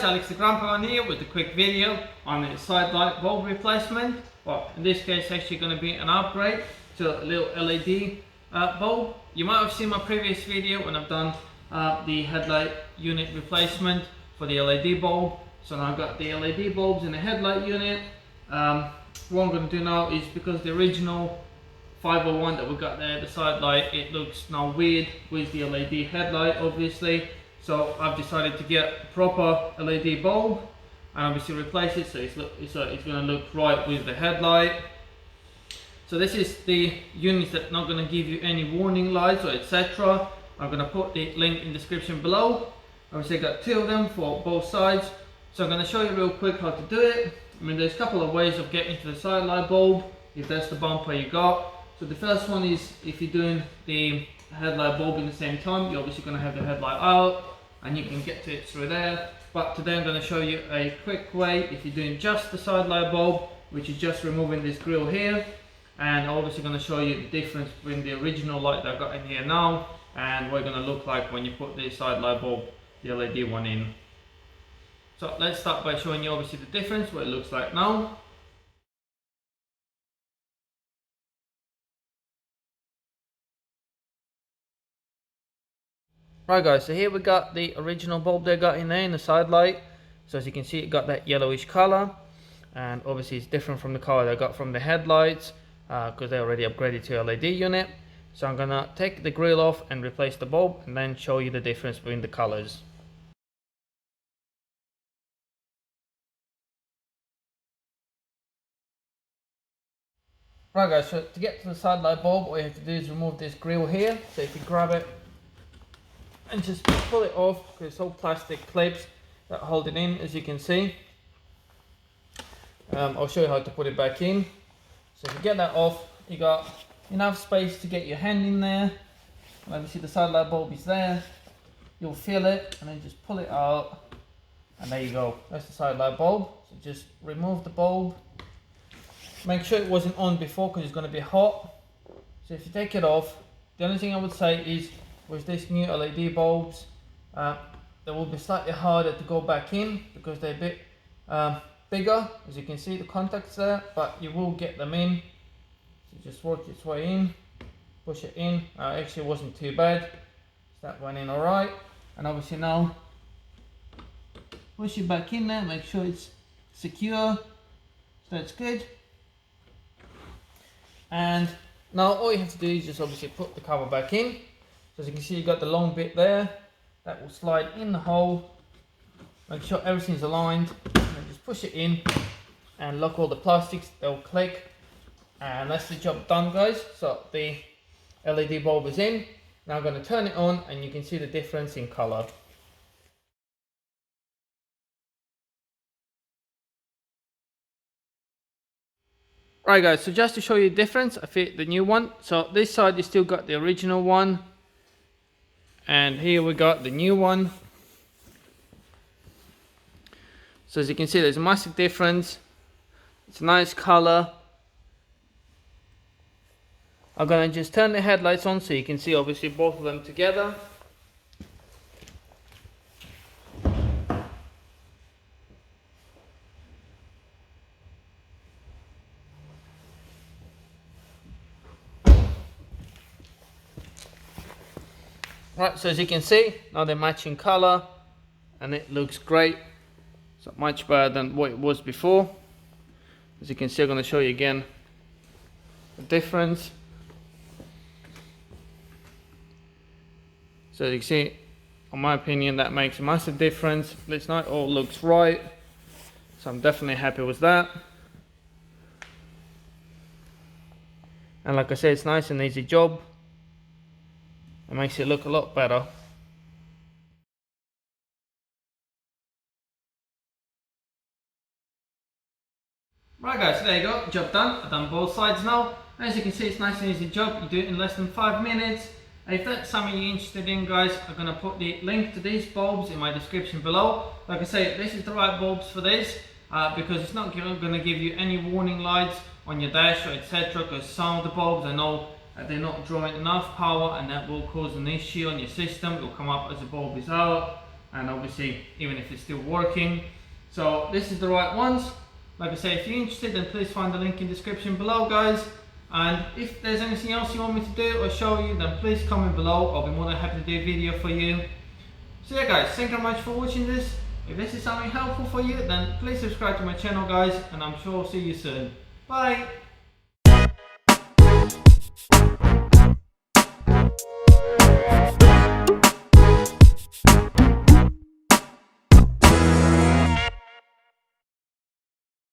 guys, Alex the Grandpa here with a quick video on a side light bulb replacement. Well, in this case actually going to be an upgrade to a little LED bulb. You might have seen my previous video when I've done the headlight unit replacement for the LED bulb. So now I've got the LED bulbs in the headlight unit. What I'm going to do now is, because the original 501 that we got there, the side light, it looks now weird with the LED headlight obviously. So I've decided to get a proper LED bulb and obviously replace it so it's going to look right with the headlight. So this is the units that are not going to give you any warning lights or etc. I'm going to put the link in the description below. Obviously I've got two of them for both sides. So I'm going to show you real quick how to do it. I mean, there's a couple of ways of getting to the side light bulb if that's the bumper you got. So the first one is, if you're doing the headlight bulb in the same time, you're obviously going to have the headlight out and you can get to it through there. But today I'm going to show you a quick way if you're doing just the side light bulb, which is just removing this grill here. And I'm obviously going to show you the difference between the original light that I've got in here now and what it's going to look like when you put the side light bulb, the LED one, in. So let's start by showing you obviously the difference, what it looks like now. Right guys, so here we got the original bulb they got in there in the side light. So as you can see, it got that yellowish color, and obviously it's different from the color they got from the headlights because they already upgraded to LED unit. So I'm gonna take the grill off and replace the bulb and then show you the difference between the colors. Right guys, so to get to the side light bulb, all you have to do is remove this grill here. So if you grab it and just pull it off, because it's all plastic clips that hold it in, as you can see. I'll show you how to put it back in. So if you get that off, you got enough space to get your hand in there. Let me see, the side light bulb is there. You'll feel it and then just pull it out, and there you go, that's the side light bulb. So just remove the bulb. Make sure it wasn't on before because it's going to be hot. So if you take it off, the only thing I would say is, with these new LED bulbs, they will be slightly harder to go back in because they're a bit bigger. As you can see, the contacts there, but you will get them in. So just work its way in, push it in. Actually, it wasn't too bad. That went in alright. And obviously now, push it back in there, make sure it's secure. So that's good. And now all you have to do is just obviously put the cover back in. So as you can see, you've got the long bit there that will slide in the hole. Make sure everything's aligned and then just push it in and lock all the plastics, they'll click, and that's the job done guys. So the LED bulb is in. Now I'm going to turn it on and you can see the difference in color. Right guys, so just to show you the difference, I fit the new one. So this side you still got the original one, and here we got the new one. So as you can see, there's a massive difference. It's a nice color. I'm gonna just turn the headlights on so you can see obviously both of them together. Right, so as you can see, now they're matching color and it looks great. So much better than what it was before. As you can see, I'm going to show you again the difference. So as you can see, in my opinion, that makes a massive difference. This night all looks right, so I'm definitely happy with that. And like I said, it's nice and easy job. It makes it look a lot better. Right guys, so there you go, job done. I've done both sides now. As you can see, it's nice and easy job. You do it in less than 5 minutes. And if that's something you're interested in guys, I'm going to put the link to these bulbs in my description below. Like I say, this is the right bulbs for this because it's not going to give you any warning lights on your dash or etc. Because some of the bulbs, I know they're not drawing enough power and that will cause an issue on your system. It will come up as the bulb is out. and obviously even if it's still working. So this is the right ones. Like I say, if you're interested, then please find the link in the description below, guys. And if there's anything else you want me to do or show you, then please comment below. I'll be more than happy to do a video for you. So yeah guys, thank you very much for watching this. If this is something helpful for you, then please subscribe to my channel, guys, and I'm sure I'll see you soon. Bye!